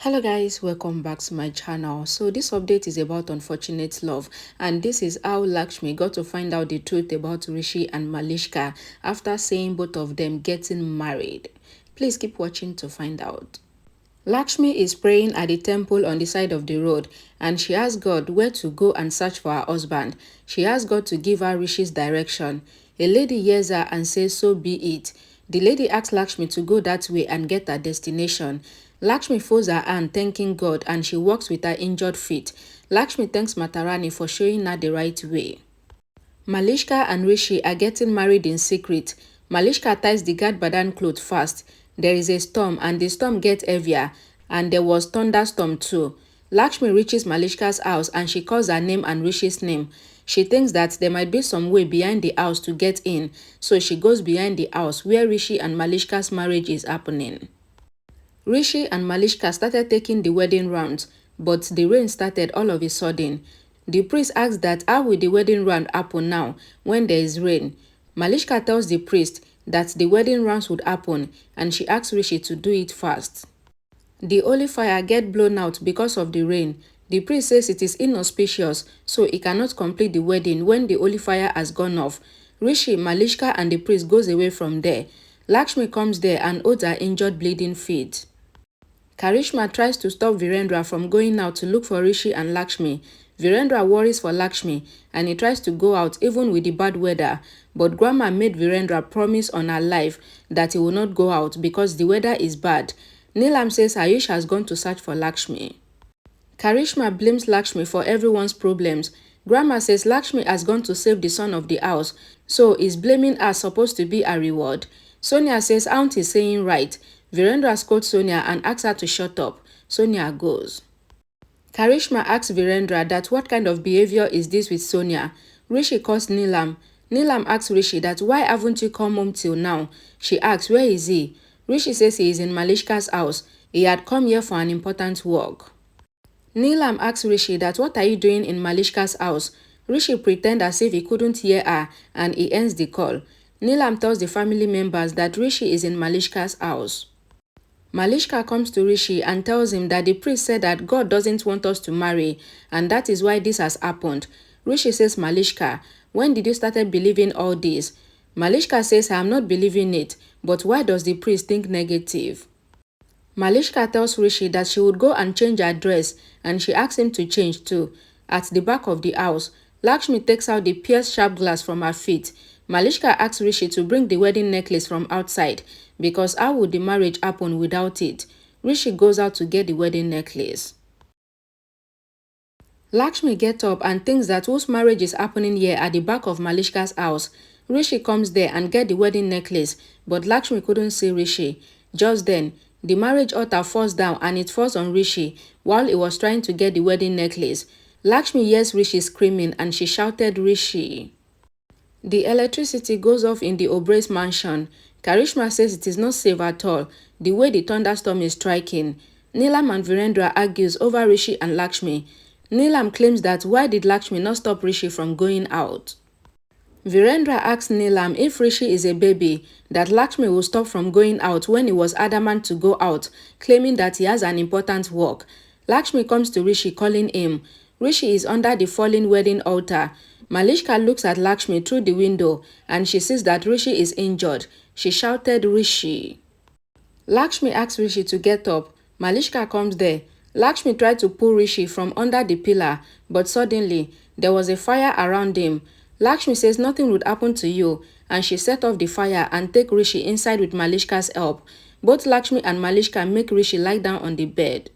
Hello guys, welcome back to my channel. So this update is about unfortunate love, and this is how Lakshmi got to find out the truth about Rishi and Malishka after seeing both of them getting married. Please keep watching to find out. Lakshmi is praying at the temple on the side of the road, and she asks God where to go and search for her husband. She asks God to give her Rishi's direction. A lady hears her and says, "So be it." The lady asks Lakshmi to go that way and get her destination. Lakshmi folds her hand thanking God, and she walks with her injured feet. Lakshmi thanks Matarani for showing her the right way. Malishka and Rishi are getting married in secret. Malishka ties the guard badan cloth fast. There is a storm, and the storm gets heavier, and there was thunderstorm too. Lakshmi reaches Malishka's house and she calls her name and Rishi's name. She thinks that there might be some way behind the house to get in, so she goes behind the house where Rishi and Malishka's marriage is happening. Rishi and Malishka started taking the wedding rounds, but the rain started all of a sudden. The priest asked that how will the wedding round happen now when there is rain? Malishka tells the priest that the wedding rounds would happen, and she asks Rishi to do it fast. The holy fire gets blown out because of the rain. The priest says it is inauspicious, so he cannot complete the wedding when the holy fire has gone off. Rishi, Malishka and the priest goes away from there. Lakshmi comes there and holds her injured bleeding feet. Karishma tries to stop Virendra from going out to look for Rishi and Lakshmi. Virendra worries for Lakshmi and he tries to go out even with the bad weather, but Grandma made Virendra promise on her life that he will not go out because the weather is bad. Neelam says Ayush has gone to search for Lakshmi. Karishma blames Lakshmi for everyone's problems. Grandma says Lakshmi has gone to save the son of the house, so is blaming her supposed to be a reward. Sonia says Aunt is saying right. Virendra scolds Sonia and asks her to shut up. Sonia goes. Karishma asks Virendra that what kind of behavior is this with Sonia. Rishi calls Neelam. Neelam asks Rishi that why haven't you come home till now? She asks where is he? Rishi says he is in Malishka's house. He had come here for an important work. Neelam asks Rishi that what are you doing in Malishka's house? Rishi pretends as if he couldn't hear her and he ends the call. Neelam tells the family members that Rishi is in Malishka's house. Malishka comes to Rishi and tells him that the priest said that God doesn't want us to marry and that is why this has happened. Rishi says, Malishka, when did you started believing all this? Malishka says, I am not believing it, but why does the priest think negative? Malishka tells Rishi that she would go and change her dress and she asks him to change too. At the back of the house, Lakshmi takes out the pierced sharp glass from her feet. Malishka asks Rishi to bring the wedding necklace from outside because how would the marriage happen without it? Rishi goes out to get the wedding necklace. Lakshmi gets up and thinks that whose marriage is happening here at the back of Malishka's house. Rishi comes there and gets the wedding necklace, but Lakshmi couldn't see Rishi. Just then, the marriage altar falls down and it falls on Rishi while he was trying to get the wedding necklace. Lakshmi hears Rishi screaming and she shouted, Rishi. The electricity goes off in the Obray's mansion. Karishma says it is not safe at all, the way the thunderstorm is striking. Neelam and Virendra argues over Rishi and Lakshmi. Neelam claims that why did Lakshmi not stop Rishi from going out? Virendra asks Neelam if Rishi is a baby, that Lakshmi will stop from going out when he was adamant to go out, claiming that he has an important work. Lakshmi comes to Rishi calling him. Rishi is under the fallen wedding altar. Malishka looks at Lakshmi through the window and she sees that Rishi is injured. She shouted, Rishi. Lakshmi asks Rishi to get up. Malishka comes there. Lakshmi tried to pull Rishi from under the pillar, but suddenly there was a fire around him. Lakshmi says nothing would happen to you, and she set off the fire and take Rishi inside with Malishka's help. Both Lakshmi and Malishka make Rishi lie down on the bed.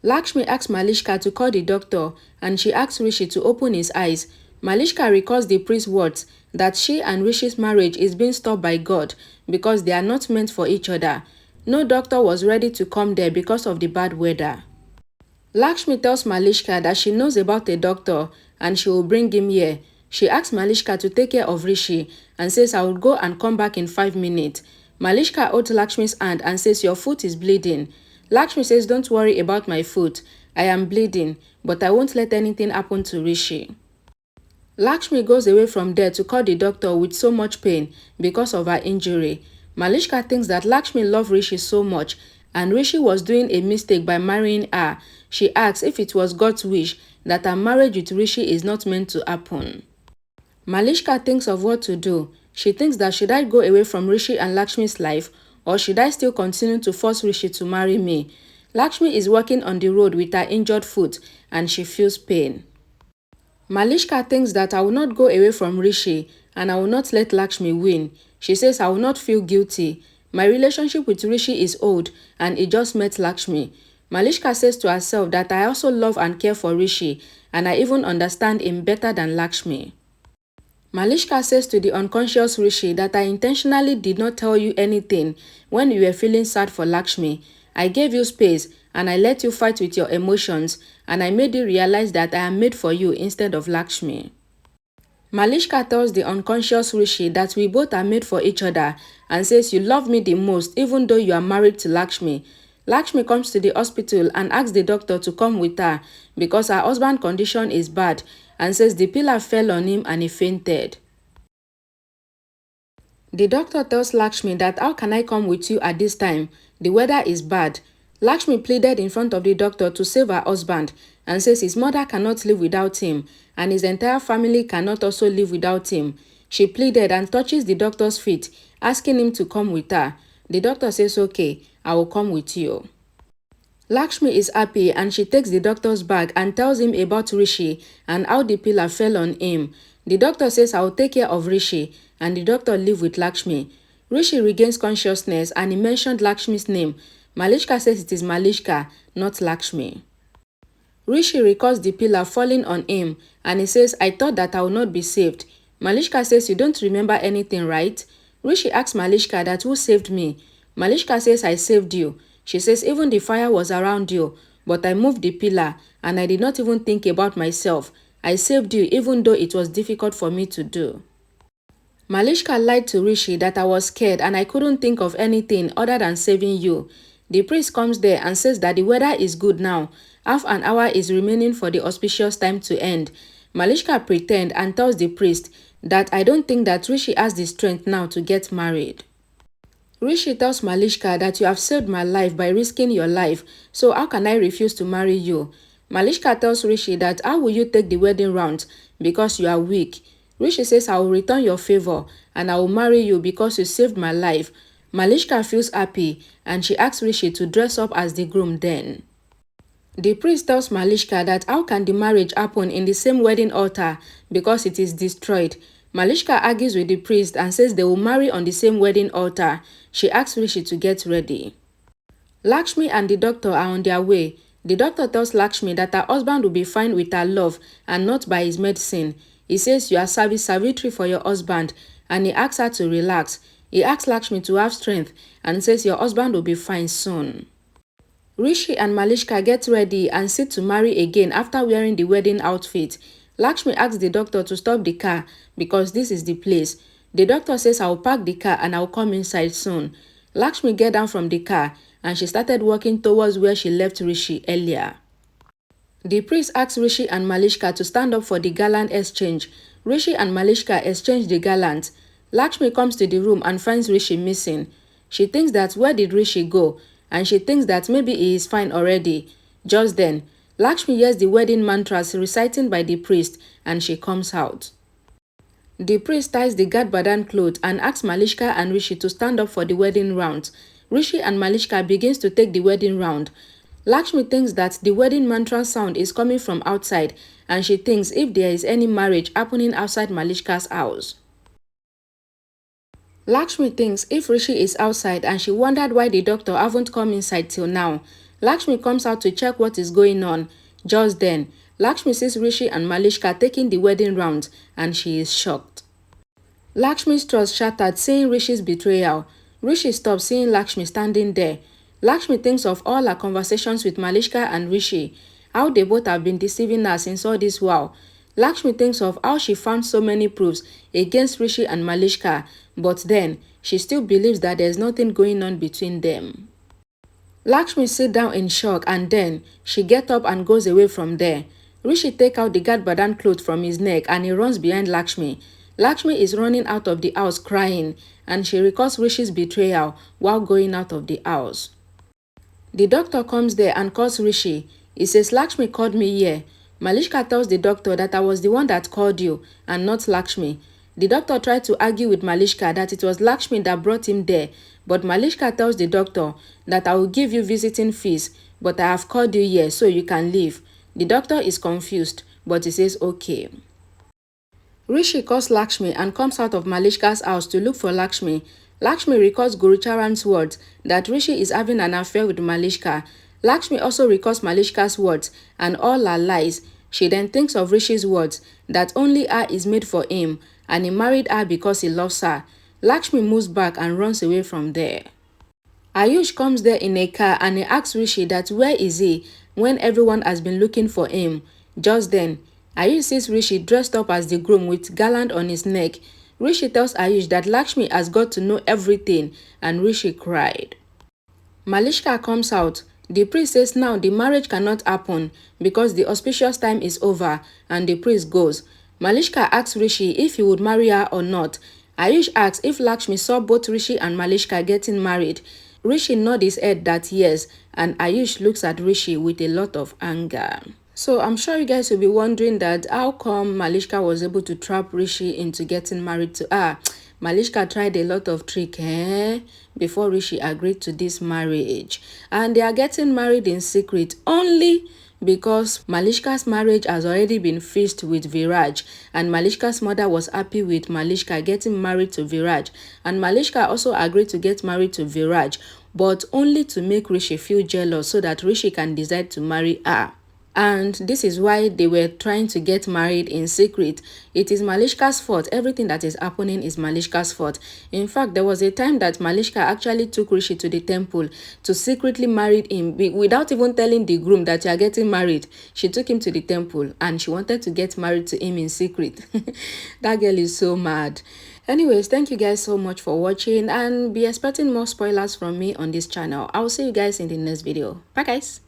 Lakshmi asks Malishka to call the doctor, and she asks Rishi to open his eyes. Malishka recalls the priest's words that she and Rishi's marriage is being stopped by God because they are not meant for each other. No doctor was ready to come there because of the bad weather. Lakshmi tells Malishka that she knows about a doctor and she will bring him here. She asks Malishka to take care of Rishi and says I will go and come back in 5 minutes. Malishka holds Lakshmi's hand and says your foot is bleeding. Lakshmi says don't worry about my foot. I am bleeding, but I won't let anything happen to Rishi. Lakshmi goes away from there to call the doctor with so much pain because of her injury. Malishka thinks that Lakshmi loves Rishi so much and Rishi was doing a mistake by marrying her. She asks if it was God's wish that her marriage with Rishi is not meant to happen. Malishka thinks of what to do. She thinks that should I go away from Rishi and Lakshmi's life, or should I still continue to force Rishi to marry me? Lakshmi is walking on the road with her injured foot and she feels pain. Malishka thinks that I will not go away from Rishi and I will not let Lakshmi win. She says I will not feel guilty. My relationship with Rishi is old and he just met Lakshmi. Malishka says to herself that I also love and care for Rishi and I even understand him better than Lakshmi. Malishka says to the unconscious Rishi that I intentionally did not tell you anything when you were feeling sad for Lakshmi. I gave you space and I let you fight with your emotions and I made you realize that I am made for you instead of Lakshmi. Malishka tells the unconscious Rishi that we both are made for each other and says you love me the most even though you are married to Lakshmi. Lakshmi comes to the hospital and asks the doctor to come with her because her husband's condition is bad and says the pillar fell on him and he fainted. The doctor tells Lakshmi that how can I come with you at this time? The weather is bad. Lakshmi pleaded in front of the doctor to save her husband and says his mother cannot live without him and his entire family cannot also live without him. She pleaded and touches the doctor's feet, asking him to come with her. The doctor says, okay, I will come with you. Lakshmi is happy and she takes the doctor's bag and tells him about Rishi and how the pillar fell on him. The doctor says I will take care of Rishi and the doctor leaves with Lakshmi. Rishi regains consciousness and he mentioned Lakshmi's name. Malishka says it is Malishka, not Lakshmi. Rishi recalls the pillar falling on him and he says, I thought that I would not be saved. Malishka says, you don't remember anything, right? Rishi asks Malishka that who saved me? Malishka says, I saved you. She says, even the fire was around you, but I moved the pillar and I did not even think about myself. I saved you even though it was difficult for me to do. Malishka lied to Rishi that I was scared and I couldn't think of anything other than saving you. The priest comes there and says that the weather is good now. Half an hour is remaining for the auspicious time to end. Malishka pretends and tells the priest that I don't think that Rishi has the strength now to get married. Rishi tells Malishka that you have saved my life by risking your life, so how can I refuse to marry you? Malishka tells Rishi that how will you take the wedding round because you are weak? Rishi says I will return your favor and I will marry you because you saved my life. Malishka feels happy and she asks Rishi to dress up as the groom then. The priest tells Malishka that how can the marriage happen in the same wedding altar because it is destroyed. Malishka argues with the priest and says they will marry on the same wedding altar. She asks Rishi to get ready. Lakshmi and the doctor are on their way. The doctor tells Lakshmi that her husband will be fine with her love and not by his medicine. He says you are Savitri for your husband and he asks her to relax. He asks Lakshmi to have strength and says your husband will be fine soon. Rishi and Malishka get ready and sit to marry again after wearing the wedding outfit. Lakshmi asks the doctor to stop the car because this is the place. The doctor says I will park the car and I will come inside soon. Lakshmi get down from the car and she started walking towards where she left Rishi earlier. The priest asks Rishi and Malishka to stand up for the gallant exchange. Rishi and Malishka exchange the gallant. Lakshmi comes to the room and finds Rishi missing. She thinks that where did Rishi go? And she thinks that maybe he is fine already. Just then, Lakshmi hears the wedding mantras recited by the priest and she comes out. The priest ties the Gadbadan cloth and asks Malishka and Rishi to stand up for the wedding round. Rishi and Malishka begins to take the wedding round. Lakshmi thinks that the wedding mantra sound is coming from outside and she thinks if there is any marriage happening outside Malishka's house. Lakshmi thinks if Rishi is outside and she wondered why the doctor haven't come inside till now. Lakshmi comes out to check what is going on. Just then, Lakshmi sees Rishi and Malishka taking the wedding round and she is shocked. Lakshmi's trust shattered seeing Rishi's betrayal. Rishi stops seeing Lakshmi standing there. Lakshmi thinks of all her conversations with Malishka and Rishi, how they both have been deceiving her since all this while. Lakshmi thinks of how she found so many proofs against Rishi and Malishka, but then she still believes that there is nothing going on between them. Lakshmi sits down in shock and then she gets up and goes away from there. Rishi takes out the Gadbadan cloth from his neck and he runs behind Lakshmi. Lakshmi is running out of the house crying and she recalls Rishi's betrayal while going out of the house. The doctor comes there and calls Rishi. He says, Lakshmi called me here. Malishka tells the doctor that I was the one that called you and not Lakshmi. The doctor tried to argue with Malishka that it was Lakshmi that brought him there, but Malishka tells the doctor that I will give you visiting fees, but I have called you here so you can leave. The doctor is confused, but he says okay. Rishi calls Lakshmi and comes out of Malishka's house to look for Lakshmi. Lakshmi recalls Gurucharan's words that Rishi is having an affair with Malishka. Lakshmi also recalls Malishka's words and all are lies. She then thinks of Rishi's words that only her is made for him and he married her because he loves her. Lakshmi moves back and runs away from there. Ayush comes there in a car and he asks Rishi that where is he when everyone has been looking for him. Just then, Ayush sees Rishi dressed up as the groom with garland on his neck. Rishi tells Ayush that Lakshmi has got to know everything and Rishi cried. Malishka comes out. The priest says now the marriage cannot happen because the auspicious time is over and the priest goes. Malishka asks Rishi if he would marry her or not. Ayush asks if Lakshmi saw both Rishi and Malishka getting married. Rishi nods his head that yes, and Ayush looks at Rishi with a lot of anger. So I'm sure you guys will be wondering that how come Malishka was able to trap Rishi into getting married to her. Malishka tried a lot of tricks before Rishi agreed to this marriage. And they are getting married in secret only because Malishka's marriage has already been fixed with Viraj, and Malishka's mother was happy with Malishka getting married to Viraj, and Malishka also agreed to get married to Viraj, but only to make Rishi feel jealous so that Rishi can decide to marry her. And this is why they were trying to get married in secret. It is Malishka's fault. Everything that is happening is Malishka's fault. In fact, there was a time that Malishka actually took Rishi to the temple to secretly marry him without even telling the groom that you are getting married. She took him to the temple and she wanted to get married to him in secret. That girl is so mad. Anyways, thank you guys so much for watching and be expecting more spoilers from me on this channel. I'll see you guys in the next video. Bye guys.